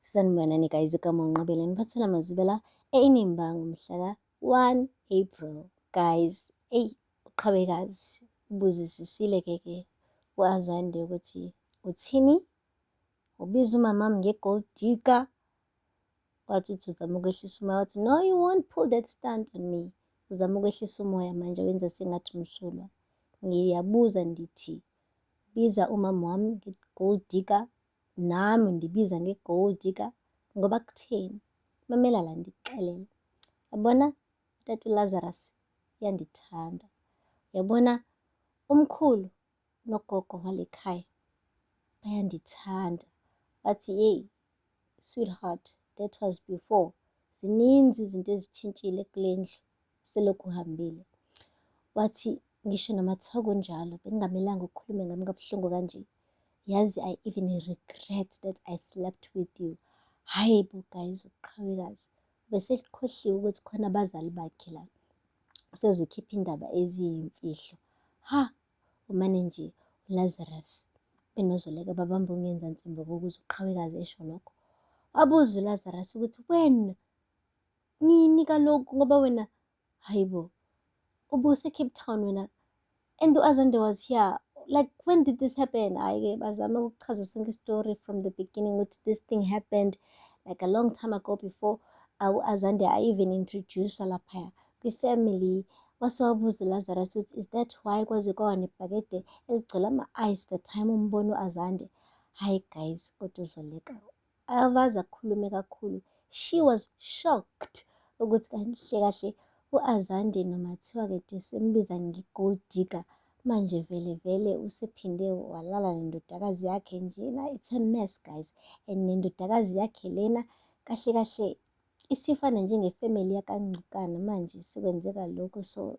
Sanibonani guys, igama unqabile ngiphathela amazwibela eNimba ngomhla ka-1 April. Guys, uqhawekazi ubuzisisile ke u-Azande ukuthi uthini? Ubiza umamami nge-gold digger. Wathi uthi uzama ukwehlisa umoya, wathi no, you won't pull that stunt on me. Uzama ukwehlisa umoya manje, wenza sengathi umsulwa. Ngiyabuza ndithi, biza umama wami nge-gold digger, nami ndibiza nge-gold digger, ngoba kutheni? Mamela la ndikuxelele. Yabona uTata uLazarus uyandithanda. Yabona umkhulu nogogo wale khaya bayandithanda. Bathi hey sweetheart, that was before. Zininzi izinto ezitshintshile kule ndlu selokhu uhambile. Wathi ngisho noma kuthiwa kunjalo bengingamelanga ukukhulume ngami kabuhlungu kanje. Yazi I even regret that I slept with you. Hayi bo guys, uqhawekazi besekhohliwe ukuthi khona abazali bakhe la sezokhipha indaba eziyimfihlo. Umane nje uLazarus benozoleka babamba ungenza nsimbi ukuze uqhawekazi esho lokho. Wabuza uLazarus ukuthi wena nini kaloku ngoba wena hayibo ubuse Cape Town wena, and uAzande was here. Like, when did this happen? Hayi-ke bazama ukuchaza sonke story from the beginning ukuthi this thing happened like a long time ago before uAzande even introduced laphaya kwi-family. Wasewabuza uLazarus ukuthi is that why kwaze kwaba nebhakede eligcwele ama-ice the time umbona uAzande? Hayi guys, kodwa uzoleka avaze akhulume kakhulu. She was shocked ukuthi kahle kahle uAzande noma thiwa kade simbiza nge-gold digger manje vele vele usephinde walala nendodakazi yakhe njena. It's a mess guys, and nendodakazi yakhe lena kahle kahle isifana njengefamily yakaNgcukana manje sekwenzeka lokho. So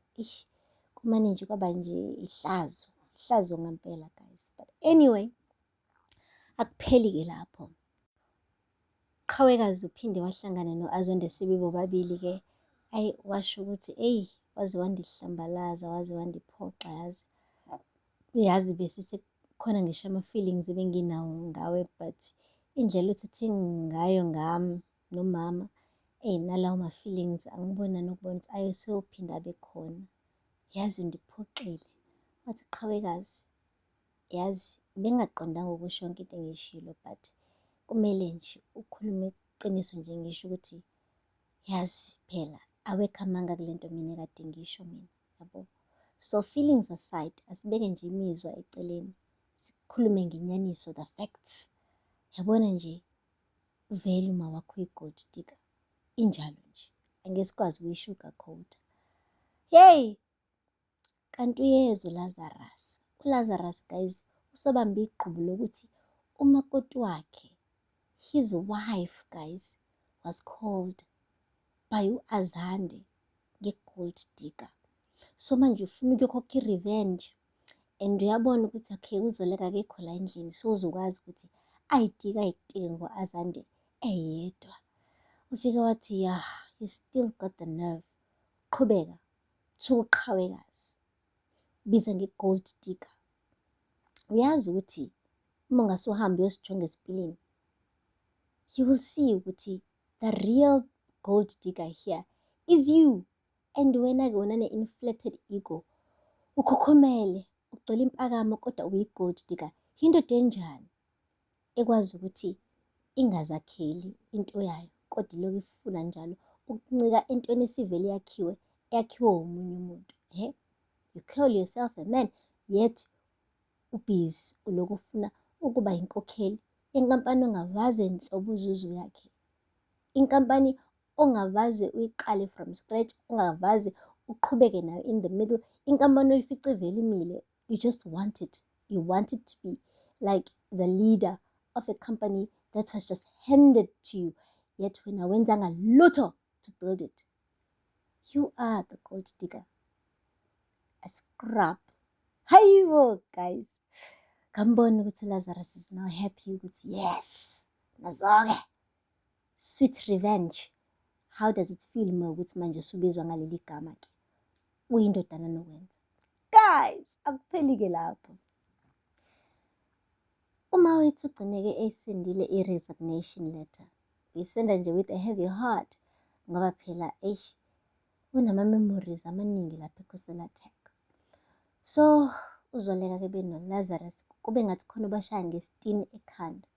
kumane nje kwaba nje ihlazo ngempela guys. But anyway, akupheli-ke lapho. Qhawekazi uphinde wahlangana no-Azande sebibo babili-ke. Washo ukuthi waze wandihlambalaza, waze wandiphoqa yazi bese sekukhona ngisho ama-feelings ebenginawo ngawe, but indlela othethe ngayo ngami nomama nalawo ma-feelings angibona nokubona ukuthi ayeseyophinda abe khona. Yazi undiphoxile. Wathi qhawekazi, yazi bengaqondanga ukusho yonke into engiyishilo, but kumele nje ukhulume iqiniso nje ngisho ukuthi yazi phela awekho amanga kule nto mina kade ngisho mina, yabo. So feelings aside, asibeke nje imizwa eceleni, sikhulume ngenyaniso, the facts. Yabona nje vele uma wakho uyi-gold digger injalo nje, angeke sikwazi ukuyi-sugarcoat. Kanti uyeza uLazarus guys usebambe igqubu lokuthi umakoti wakhe, his wife guys, was called by uAzande nge-gold digger. So manje ufuna ukuyokhokha i-revenge, and uyabona ukuthi okay uzoleka akekho la endlini, so uzokwazi ukuthi ayitike ngo-Azande eyedwa. Ufike wathi you still got the nerve. Qhubeka, thuka uqhawekazi, biza nge-gold digger. Uyazi ukuthi uma ungase uhambe uyosijonga esipilini, you will see ukuthi the real gold digger here is you. And wena-ke wena ne-inflated ego, ukhokhomele, ugcwele impakamo, kodwa uyi-gold digger. Yindoda enjani ekwazi ukuthi ingazakheli into yayo, kodwa ilokhu ifuna njalo ukuncika entweni esivele yakhiwe omunye umuntu. You call yourself a man, yet ubhizi ulokhu ufuna ukuba inkokheli yenkampani ongavaze nhlobo uzuzu yakhe, inkampani ongavaze uyiqale from scratch, ongavaze uqhubeke nayo in the middle, inkampani oyifice vele imile. You just want it. You want it to be like the leader of a company that was just handed to you, yet wena wenzanga lutho to build it. You are the gold digger, a scrap. Hayibo guys, ngambona ukuthi Lazarus is now happy ukuthi yes, nazo-ke sweet revenge. How does it feel uma ukuthi manje usubizwa ngaleli gama-ke uyindodana nokwenza? Guys, akupheli-ke lapho. Uma wethu ugcineke esendile i-resignation letter, uyisenda nje with a heavy heart ngoba phela unama-memories amaningi lapha eKhosela Tech. So uZoleka-ke benoLazarus kube ngathi khona ubashaya ngesitini ekhanda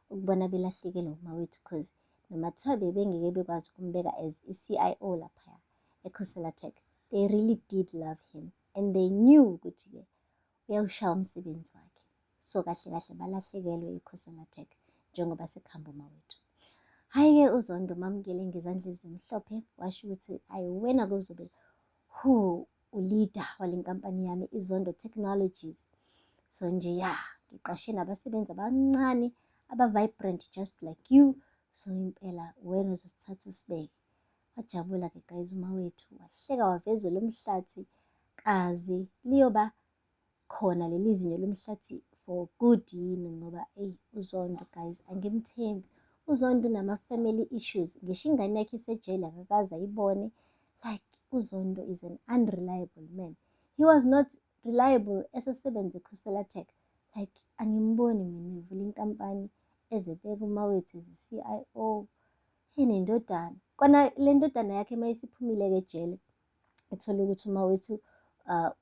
ukubona belahlekelwe umawethu because noma kuthiwa bebengeke bekwazi ukumbeka as i-CIO laphaya eKhosela Tech, they really did love him and they knew ukuthi-ke uyawushaya umsebenzi wakhe. So kahle kahle balahlekelwe iKhosela Tech njengoba sekuhamba umawethu. Hhayi-ke uZondo mamukele ngezandla ezimhlophe washo ukuthi wena kuzobe uleader wale nkampani yami iZondo Technologies. So nje ngiqashe nabasebenzi abancane aba-vibrant just like you. So impela wena uzosithatha usibeke. Wajabula-ke guys umawethu wahleka wavezela umhlathi kazi liyoba khona leli zinyo lomhlathi for good yini ngoba uZondo guys angimthembi. uZondo unama-family issues. Ngisho ingane yakhe isejele akakaze ayibone. Like uZondo is an unreliable man. He was not reliable esesebenza eKhosela Tech. Like angimboni mina evula inkampani ezebeka umawethu as i-CIO. Inendodana. Kona le ndodana yakhe mayisiphumile-ke ejele ethola ukuthi umawethu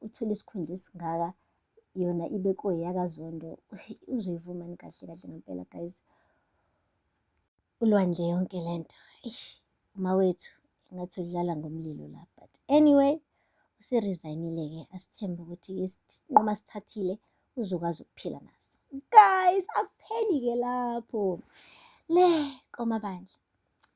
uthola isikhundla esingaka yona ibe koyakaZondo. Uzoyivuma ni kahle kahle ngempela guys. Ulwandle yonke lento. Umawethu ngathi udlala ngomlilo la, but anyway useresignile-ke. Asithembe ukuthi isinqumo asithathile uzokwazi ukuphila naso. Guys, akupheli-ke lapho. Le komabandla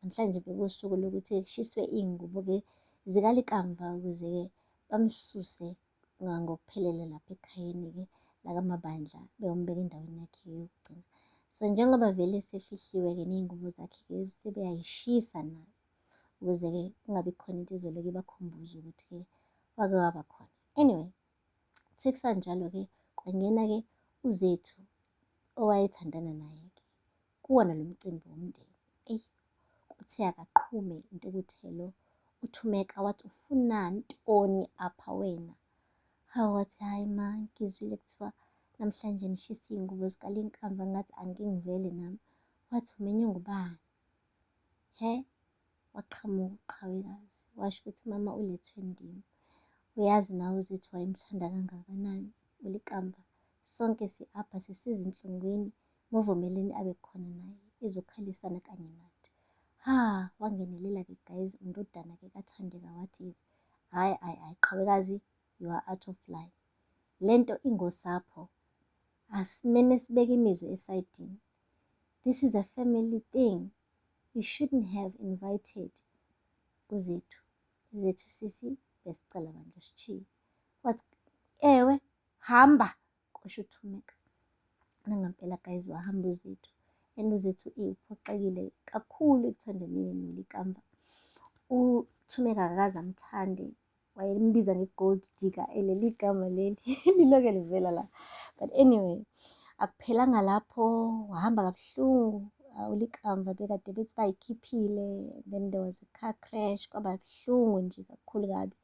namhlanje bekuwusuku lokuthi kushiswe iy'ngubo-ke zikalikamva ukuze-ke bamsuse ngokuphelele lapha ekhayeni-ke lakamabandla beyombeka endaweni yakhe yokugcina. So njengoba vele sefihliwe-ke ney'ngubo zakhe-ke sebeyayishisa nayo ukuze-ke kungabi khona into ezoloku ibakhumbuza ukuthi-ke wake waba khona. Anyway, sekusanjalo-ke kwangena-ke uZethu owayethandana naye-ke kuwona lo mcimbi womndeni. Kuthe akaqhume intukuthelo uThumeka wathi ufuna ntoni apha wena? Wathi hhayi ma ngizwile kuthiwa namhlanje nishisa iy'ngubo zikaLinkamva ngathi angingivele nami. Wathi umenywe ngubani? Waqhamuka uqhawekazi washo ukuthi mama ulethwe ndini. Uyazi nawe uZethu wayemthanda kangakanani uLikamva. Sonke si-apha sisezinhlungwini ngovumeleni abe khona naye ezokhalisana kanye nathi. Wangenelela-ke guys undodana-ke kaThandeka wathi hhayi qhawekazi, you are out of line. Lento ingosapho asimene sibeke imizwa esayidini. This is a family thing. You shouldn't have invited uZethu. Zethu sisi besicela bandla sishiye. Wathi ewe hamba kusho uThumeka. Nangampela guys wahamba uZethu. And uZethu uphoxekile kakhulu ekuthandaneni noLikamva. uThumeka akakaze amthande, wayembiza nge-gold digger. Leli gama leli liloke livela la. But anyway, akuphelanga lapho, wahamba kabuhlungu. uLikamva bekade bethi bayikhiphile, then there was a car crash, kwaba buhlungu nje kakhulu kabi.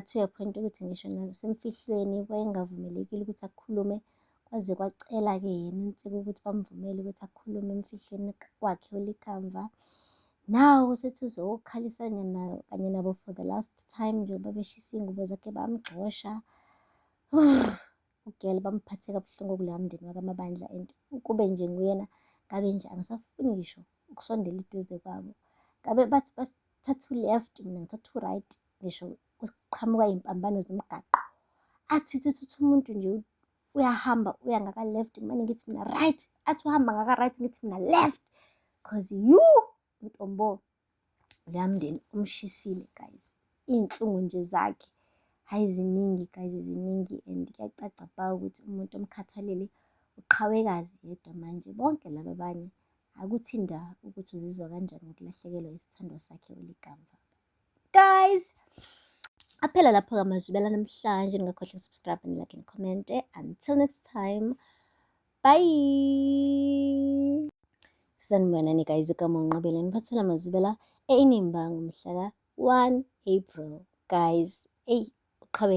To a point ukuthi ngisho nasemfihlweni wayengavumelekile ukuthi akhulume, kwaze kwacela-ke yena uNtsika ukuthi bamvumele ukuthi akhulume emfihlweni wakhe uLikamva. Now sethi uzokhalisana nayo kanye nabo for the last time njengoba beshisa iy'ngubo zakhe bamgxosha. Ugele bamphathe kabuhlungu kuleya mndeni wakamabandla and kube nje nguyena ngabe nje angisafuni ngisho ukusondela eduze kwabo. Ngabe bathi bathatha u-left mina ngithatha u-right, ngisho kuqhamuka iy'mpambano zomgaqo. Athi umuntu nje uyahamba uya ngaka-left kumane ngithi mina right, athi uhamba ngaka-right ngithi mina left, cause Ntombo leya mndeni umshisile guys. Iy'nhlungu nje zakhe hhayi ziningi guys, ziningi and kuyacaca bha ukuthi umuntu omkhathalele uqhawekazi yedwa manje. Bonke laba abanye akuthi indaba ukuthi uzizwa kanjani ngokulahlekelwa isithandwa sakhe uLikamva. Guys, aphela lapho-ke amazwibela namhlanje. Ningakhohlwa subscribe and like and comment. Until next time, bye. Sanibonani guys, igama uNqabile niphathela amazwibela eNimba ngomhla ka-1 April guys. Uqhawe